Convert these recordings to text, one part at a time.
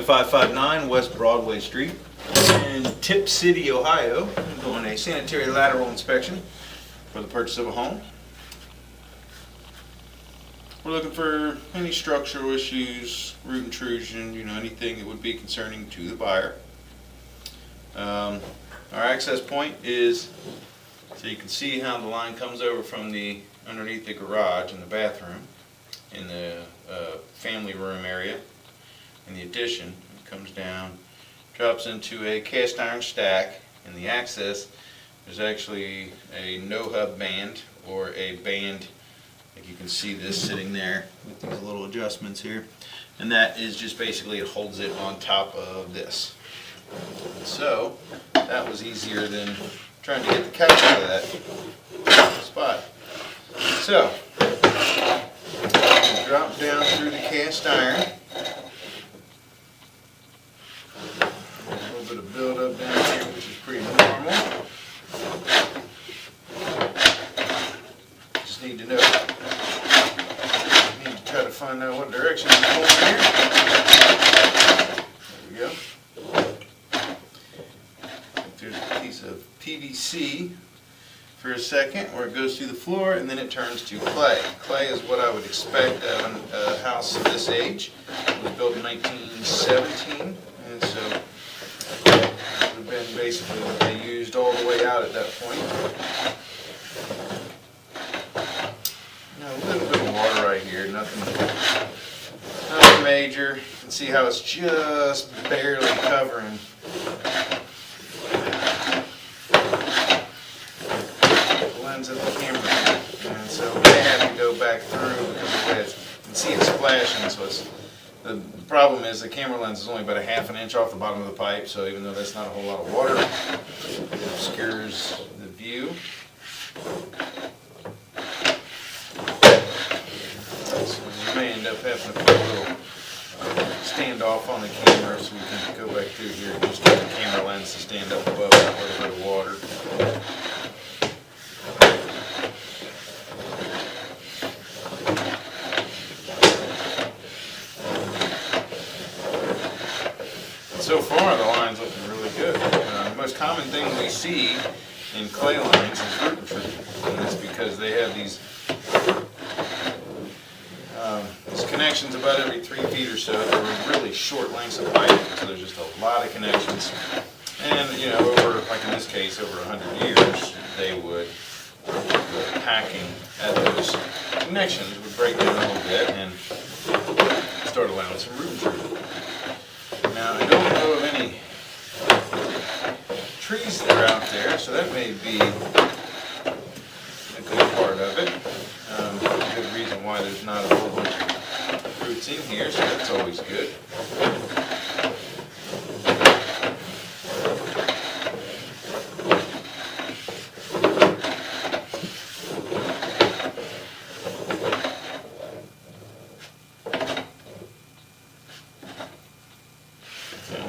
1.559 West Broadway Street in Tipp City, Ohio. I'm doing a sanitary lateral inspection for the purchase of a home. We're looking for any structural issues, root intrusion, anything that would be concerning to the buyer. Our access point is, so you can see how the line comes over from the underneath the garage in the bathroom, in the family room area, in the addition. It comes down, drops into a cast iron stack, and the access, there's actually a no-hub band, or a band, like you can see this sitting there with these little adjustments here, and that is just basically, it holds it on top of this. So that was easier than trying to get the couch out of that spot. So drop down through the cast iron. A little bit of buildup down here, which is pretty normal. Just need to know. Need to try to find out what direction it's going here. There we go. There's a piece of PVC for a second where it goes through the floor, and then it turns to clay. Clay is what I would expect out of a house of this age. It was built in 1917, and so it would have been basically what they used all the way out at that point. Now, a little bit of water right here, nothing major. You can see how it's just barely covering of the camera, and so we have to go back through because of that. You can see it splashing, so the problem is the camera lens is only about a ½ an inch off the bottom of the pipe, so even though that's not a whole lot of water, it obscures the view. So we may end up having to put a little standoff on the camera so we can go back through here and just get the camera lens to stand up above that little bit of water. So far, the line's looking really good. The most common thing we see in clay lines is root intrusion, and that's because they have these connections about every 3 feet or so. They're really short lengths of pipe, so there's just a lot of connections. And over, like in this case, over 100 years, they would, the packing at those connections would break down a little bit and start allowing some root intrusion. Now, I don't know of any trees that are out there, so that may be a good part of it. A good reason why there's not a whole bunch of roots in here, so that's always good.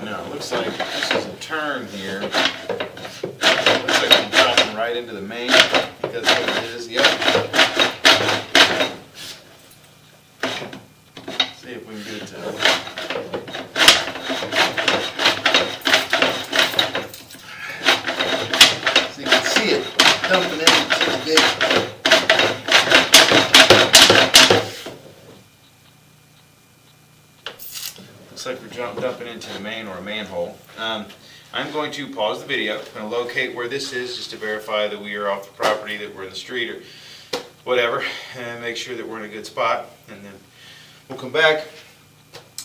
Now, it looks like this is a turn here. It looks like I'm dropping right into the main. I think that's what it is. Yep. See if we can get it to. So you can see it dumping into the gate. Looks like we're dumping into the main or a manhole. I'm going to pause the video. I'm going to locate where this is just to verify that we are off the property, that we're in the street or whatever, and make sure that we're in a good spot. And then we'll come back.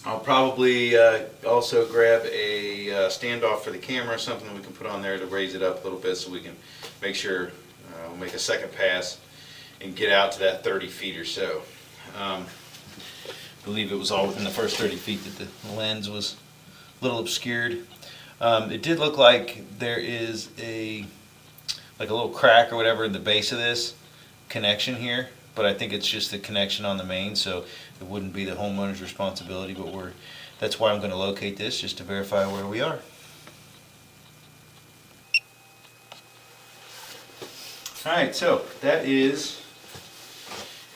I'll probably also grab a standoff for the camera, something that we can put on there to raise it up a little bit so we can make sure we'll make a second pass and get out to that 30 feet or so. I believe it was all within the first 30 feet that the lens was a little obscured. It did look like there is a little crack or whatever in the base of this connection here, but I think it's just the connection on the main, so it wouldn't be the homeowner's responsibility, but that's why I'm going to locate this, just to verify where we are. Alright, so that is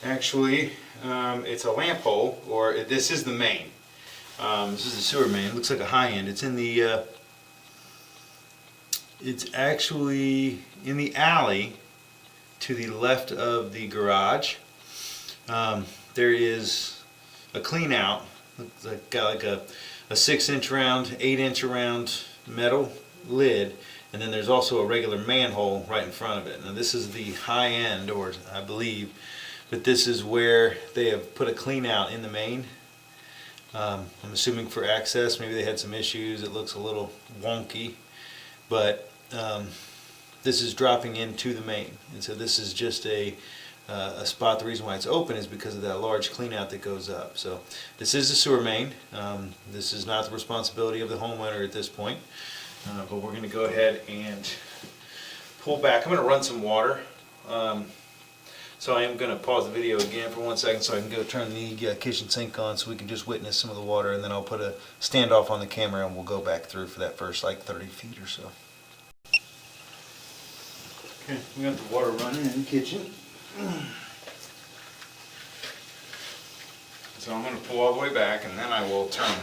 actually, it's a lamp hole, or this is the main. This is the sewer main. Looks like a high end. It's in the. It's actually in the alley to the left of the garage. There is a clean out. Looks like got like a 6-inch round, 8-inch round metal lid, and then there's also a regular manhole right in front of it. Now this is the high end, or I believe, but this is where they have put a clean out in the main. I'm assuming for access. Maybe they had some issues. It looks a little wonky, but this is dropping into the main, and so this is just a spot. The reason why it's open is because of that large clean out that goes up. So this is the sewer main. This is not the responsibility of the homeowner at this point, but we're going to go ahead and pull back. I'm going to run some water. So I am going to pause the video again for 1 second so I can go turn the kitchen sink on so we can just witness some of the water, and then I'll put a standoff on the camera and we'll go back through for that first like 30 feet or so. Okay, we got the water running in the kitchen. So I'm going to pull all the way back, and then I will turn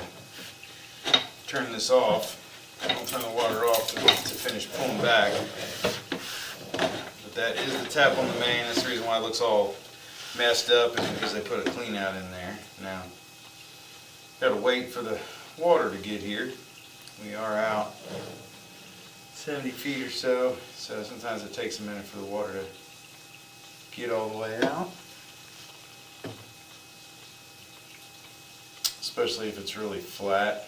this off. I'll turn the water off to finish pulling back. But that is the tap on the main. That's the reason why it looks all messed up, is because they put a clean out in there. Now, got to wait for the water to get here. We are out 70 feet or so, so sometimes it takes a minute for the water to get all the way out, especially if it's really flat.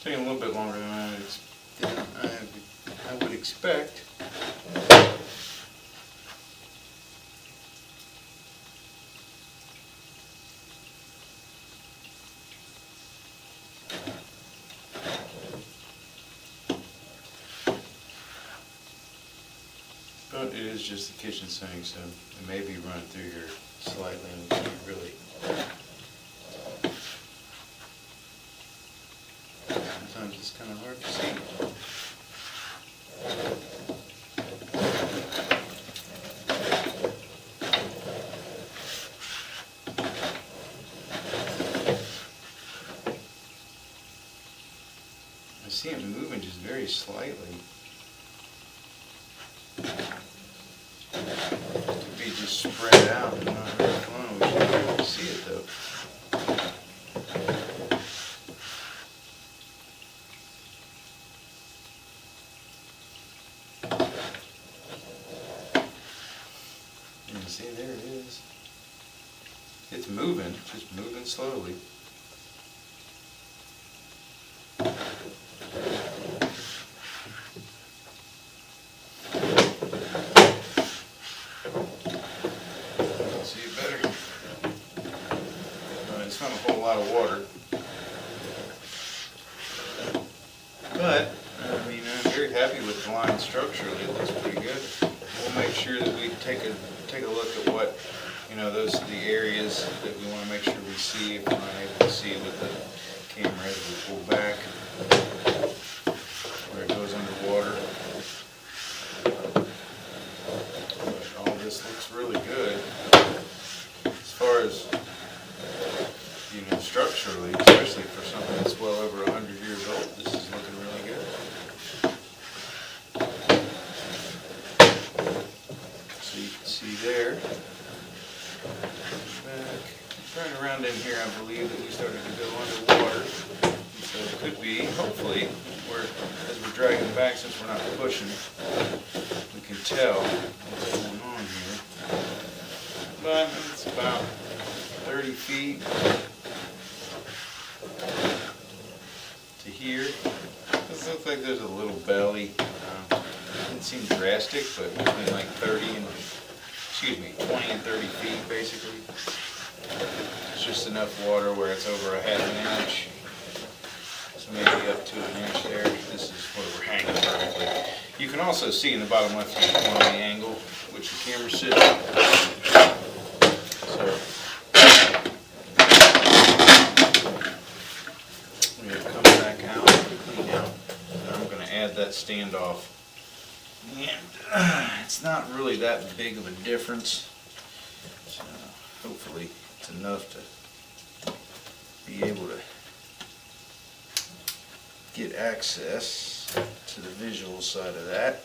Taking a little bit longer than I would expect. But it is just the kitchen sink, so it may be running through here slightly, and we can't really. Sometimes it's kind of hard to see. I see it moving just very slightly. Could be just spread out and not very fun. We should be able to see it though. See, there it is. It's moving, just moving slowly. See it better. It's not a whole lot of water. But, I mean, I'm very happy with the line structurally. It looks pretty good. We'll make sure that we take a look at what, the areas that we want to make sure we see if we're not able to see with the camera as we pull back, where it goes underwater. But all this looks really good. As far as, structurally, especially for something that's well over 100 years old, this is looking really good. So you can see there. Back. Turn around in here, I believe that we started to go underwater. So it could be, hopefully, as we're dragging back, since we're not pushing, we can tell what's going on here. But it's about 30 feet. here. This looks like there's a little belly. Doesn't seem drastic, but between like 20 and 30 feet basically. It's just enough water where it's over a half an inch. So maybe up to an inch there. This is where we're hanging vertically. You can also see in the bottom left hand corner the angle which the camera sits. So we're going to come back out, clean out. I'm going to add that standoff. And it's not really that big of a difference. So hopefully it's enough to be able to get access to the visual side of that.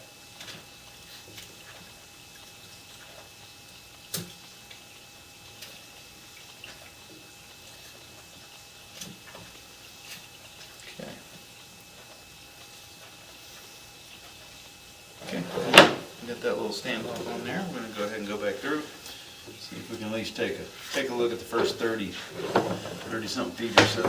Okay, get that little standoff on there. We're going to go ahead and go back through. See if we can at least take a look at the first 30 something feet or so.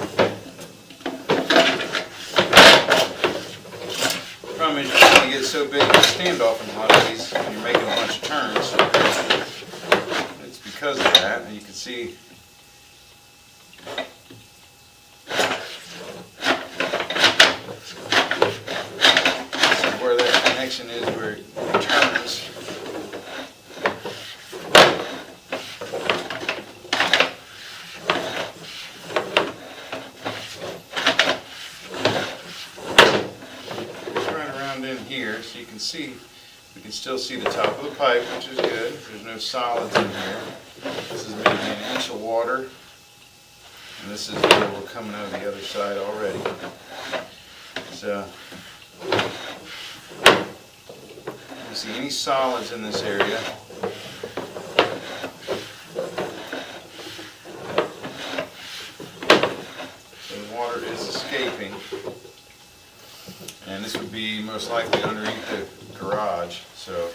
The problem is you're going to get so big with the standoff in a lot of these when you're making a bunch of turns. It's because of that, and you can see where that connection is where it turns. Right around in here, so you can see, we can still see the top of the pipe, which is good. There's no solids in here. This is maybe an inch of water, and this is where we're coming over the other side already. So see any solids in this area. The water is escaping, and this would be most likely underneath the garage, so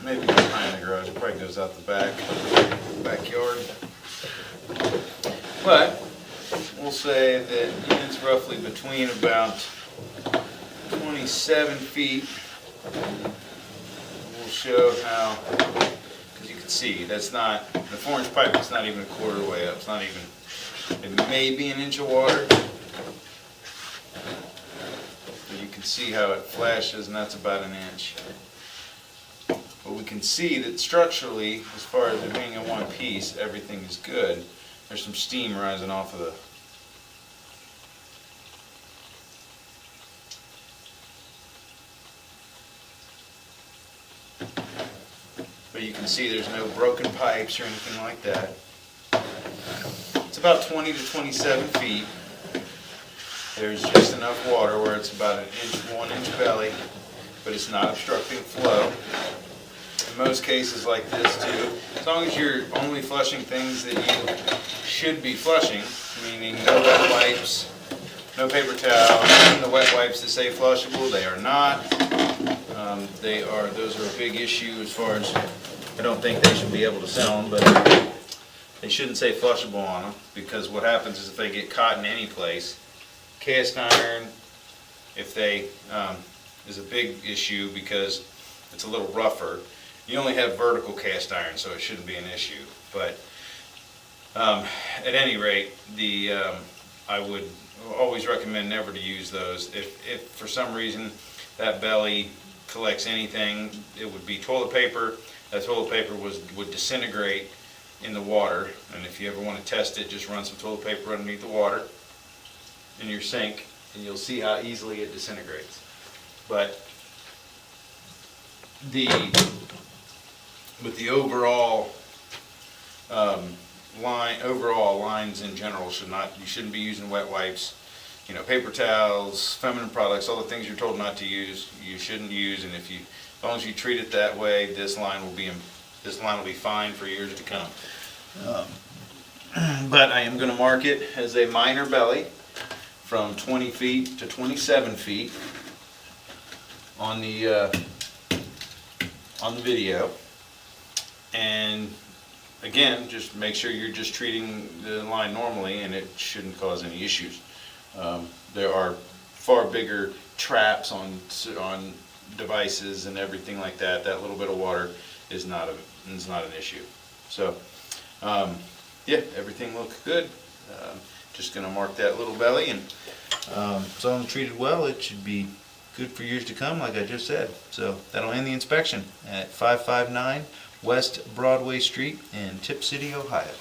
maybe behind the garage. It probably goes out the backyard. But we'll say that it's roughly between about 27 feet. We'll show how, because you can see that's not, the 4-inch pipe is not even a quarter way up. It's not even, it may be an inch of water. But you can see how it flashes, and that's about an inch. But we can see that structurally, as far as it being in one piece, everything is good. There's some steam rising off of the but you can see there's no broken pipes or anything like that. It's about 20 to 27 feet. There's just enough water where it's about an inch, 1 inch belly, but it's not obstructing flow. In most cases like this too, as long as you're only flushing things that you should be flushing, meaning no wet wipes, no paper towel, even the wet wipes that say flushable, they are not. Those are a big issue as far as, I don't think they should be able to sell them, but they shouldn't say flushable on them, because what happens is if they get caught in any place, cast iron, if they, is a big issue because it's a little rougher. You only have vertical cast iron, so it shouldn't be an issue. But at any rate, I would always recommend never to use those. If for some reason that belly collects anything, it would be toilet paper. That toilet paper would disintegrate in the water, and if you ever want to test it, just run some toilet paper underneath the water in your sink, and you'll see how easily it disintegrates. But with the overall lines in general you shouldn't be using wet wipes. You know, paper towels, feminine products, all the things you're told not to use, you shouldn't use. And as long as you treat it that way, this line will be fine for years to come. But I am going to mark it as a minor belly from 20 feet to 27 feet on the video, and again, just make sure you're just treating the line normally, and it shouldn't cause any issues. There are far bigger traps on devices and everything like that. That little bit of water is not an issue. So yeah, everything looks good. Just gonna mark that little belly, and as long as treated well, it should be good for years to come, like I just said. So that'll end the inspection at 559 West Broadway Street in Tipp City, Ohio.